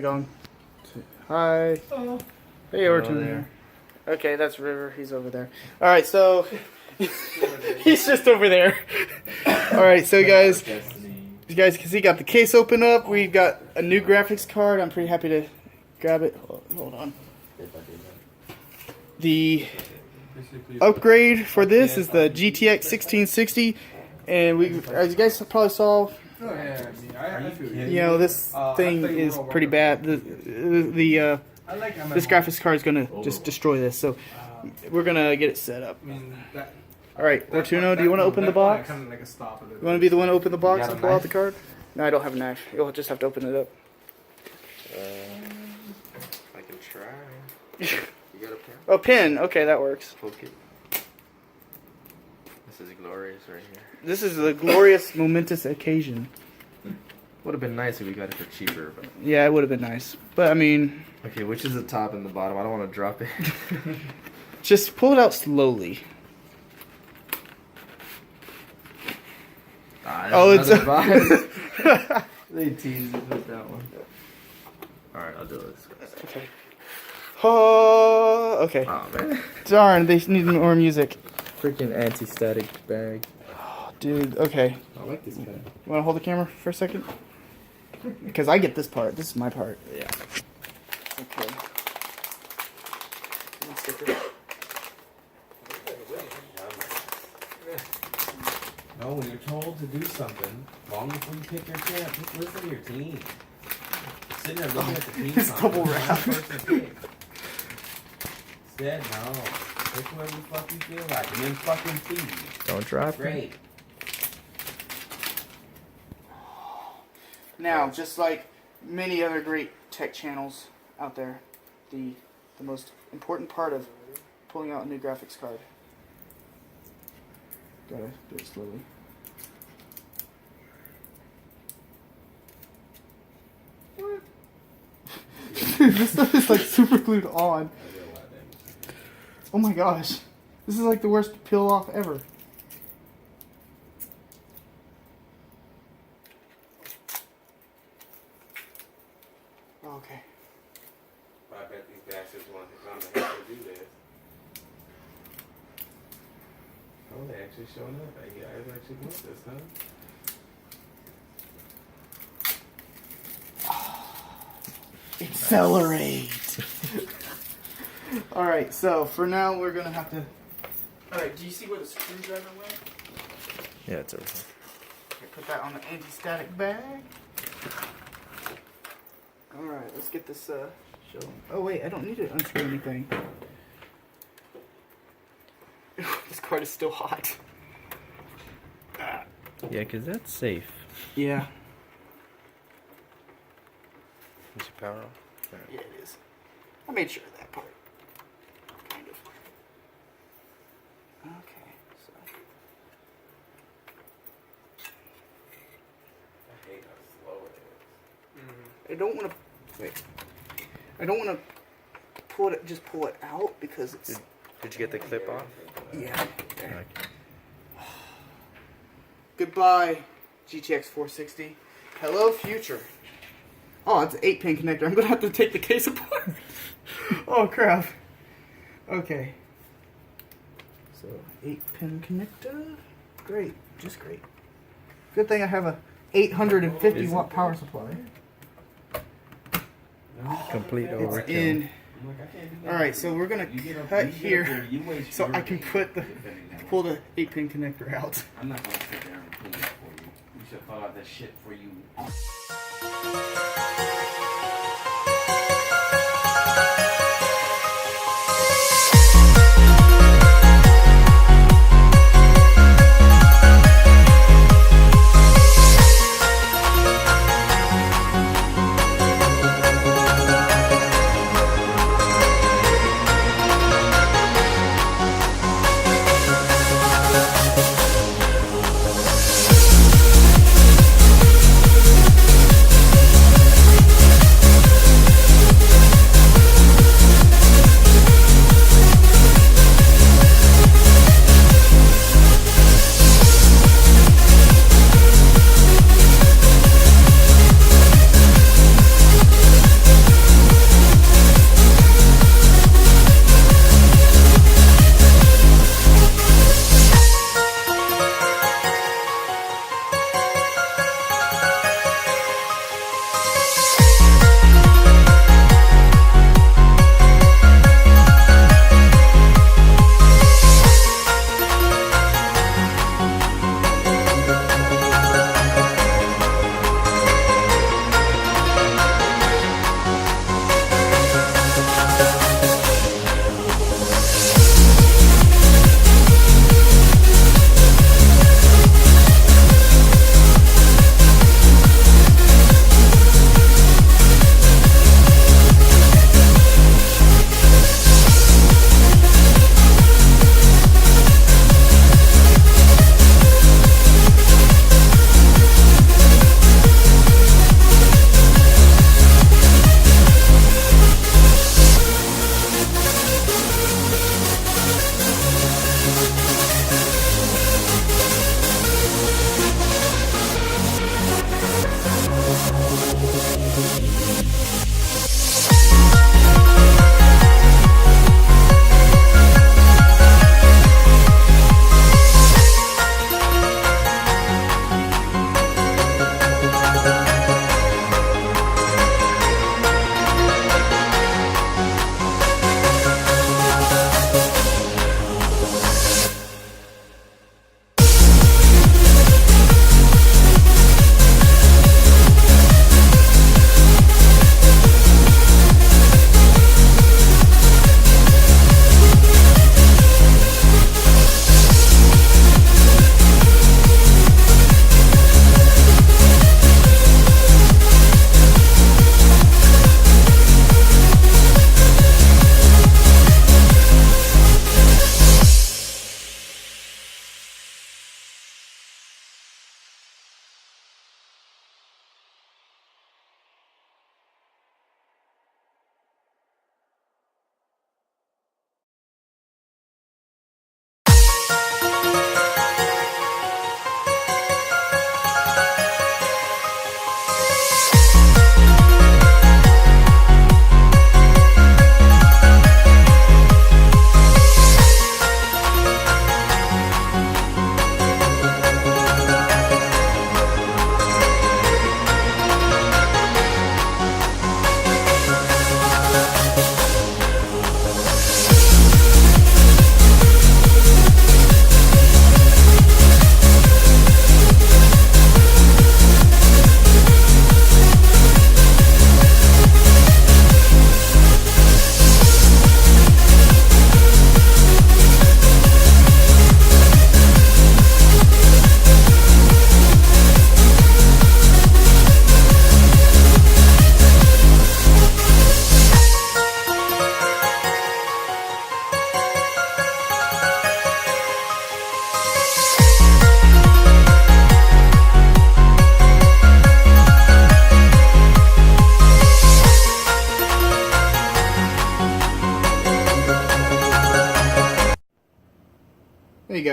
Going. Hi. Oh. Hey, Orton. There. Okay, that's River. He's over there. All right, so he's just over there. All right, so guys, you guys can see, got the case open up. We got a new graphics card. I'm pretty happy to grab it. Hold on. The upgrade for this is the GTX 1660, and we, as you guys probably saw. You know, this thing is pretty bad. This graphics card is gonna just destroy this. So we're gonna get it set up. All right, Ortuno, do you want to open the box? You want to be the one to open the box and pull out the card? No, I don't have a knife. You'll just have to open it up. I can try. You got a pen? Oh, pen. Okay, that works. Poke it. This is glorious right here. This is a glorious, momentous occasion. Would have been nice if we got it for cheaper. But... yeah, it would have been nice. But, I mean... okay, which is the top and the bottom? I don't want to drop it. Just pull it out slowly. Oh, it's... they teased me with that one. Alright, I'll do this. Okay. Oh, okay. Oh, man. Darn, they need more music. Freaking anti-static bag. Oh, dude, okay. I like this pen. You want to hold the camera for a second? Because I get this part. This is my part. Yeah. Okay. No, when you're told to do something, long before you pick your camp, just listen to your team. Sitting there looking at the team. It's double wrap. Instead, no. Pick whatever the fuck you feel like, and then fucking feed. Don't drop it. Great. Now, just like many other great tech channels out there, the most important part of pulling out a new graphics card. Gotta do it slowly. What? Dude, this stuff is like super glued on. Oh my gosh. This is like the worst peel off ever. Okay. I bet these bastards want to have to do this. Oh, they actually showing up. You guys actually want this, huh? Accelerate. Alright, so for now we're gonna have to. Alright, do you see where the screwdriver went? Yeah, it's over here. Okay, put that on the anti-static bag. Alright, let's get this show. Oh wait, I don't need to unscrew anything. This card is still hot. Yeah, because that's safe. Yeah. Is your power off? Yeah, it is. I made sure of that part. Kind of. Okay, so. I hate how slow it is. I don't want to. Wait. I don't want to pull it. Just pull it out because it's. Did you get the clip off? Yeah. Okay. Goodbye, GTX 460. Hello, future. Oh, it's an 8-pin connector. I'm gonna have to take the case apart. Oh crap. Okay. So 8-pin connector. Great, just great. Good thing I have a 850 watt power supply. Complete It's overkill. in. Alright, so we're gonna cut here so I can pull the 8-pin connector out. I'm not going to sit there and clean it for you. You should have thought of that shit for you.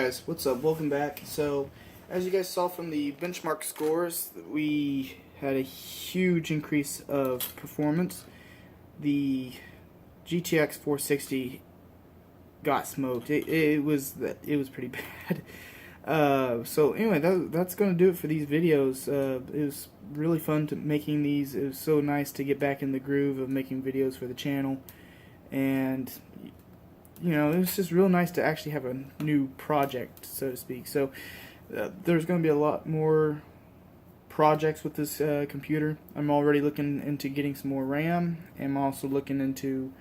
guys, what's up? Welcome back. So, as you guys saw from the benchmark scores, we had a huge increase of performance. The GTX 460 got smoked. It was pretty bad. So anyway, that's gonna do it for these videos. It was really fun making these. It was so nice to get back in the groove of making videos for the channel, and you know, it was just real nice to actually have a new project, so to speak. So there's going to be a lot more projects with this computer. I'm already looking into getting some more RAM. I'm also looking into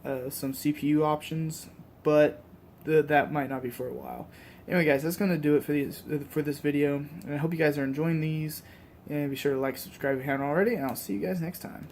some CPU options, but that might not be for a while. Anyway, guys, that's going to do it for this video. And I hope you guys are enjoying these. And be sure to like, subscribe if you haven't already. And I'll see you guys next time.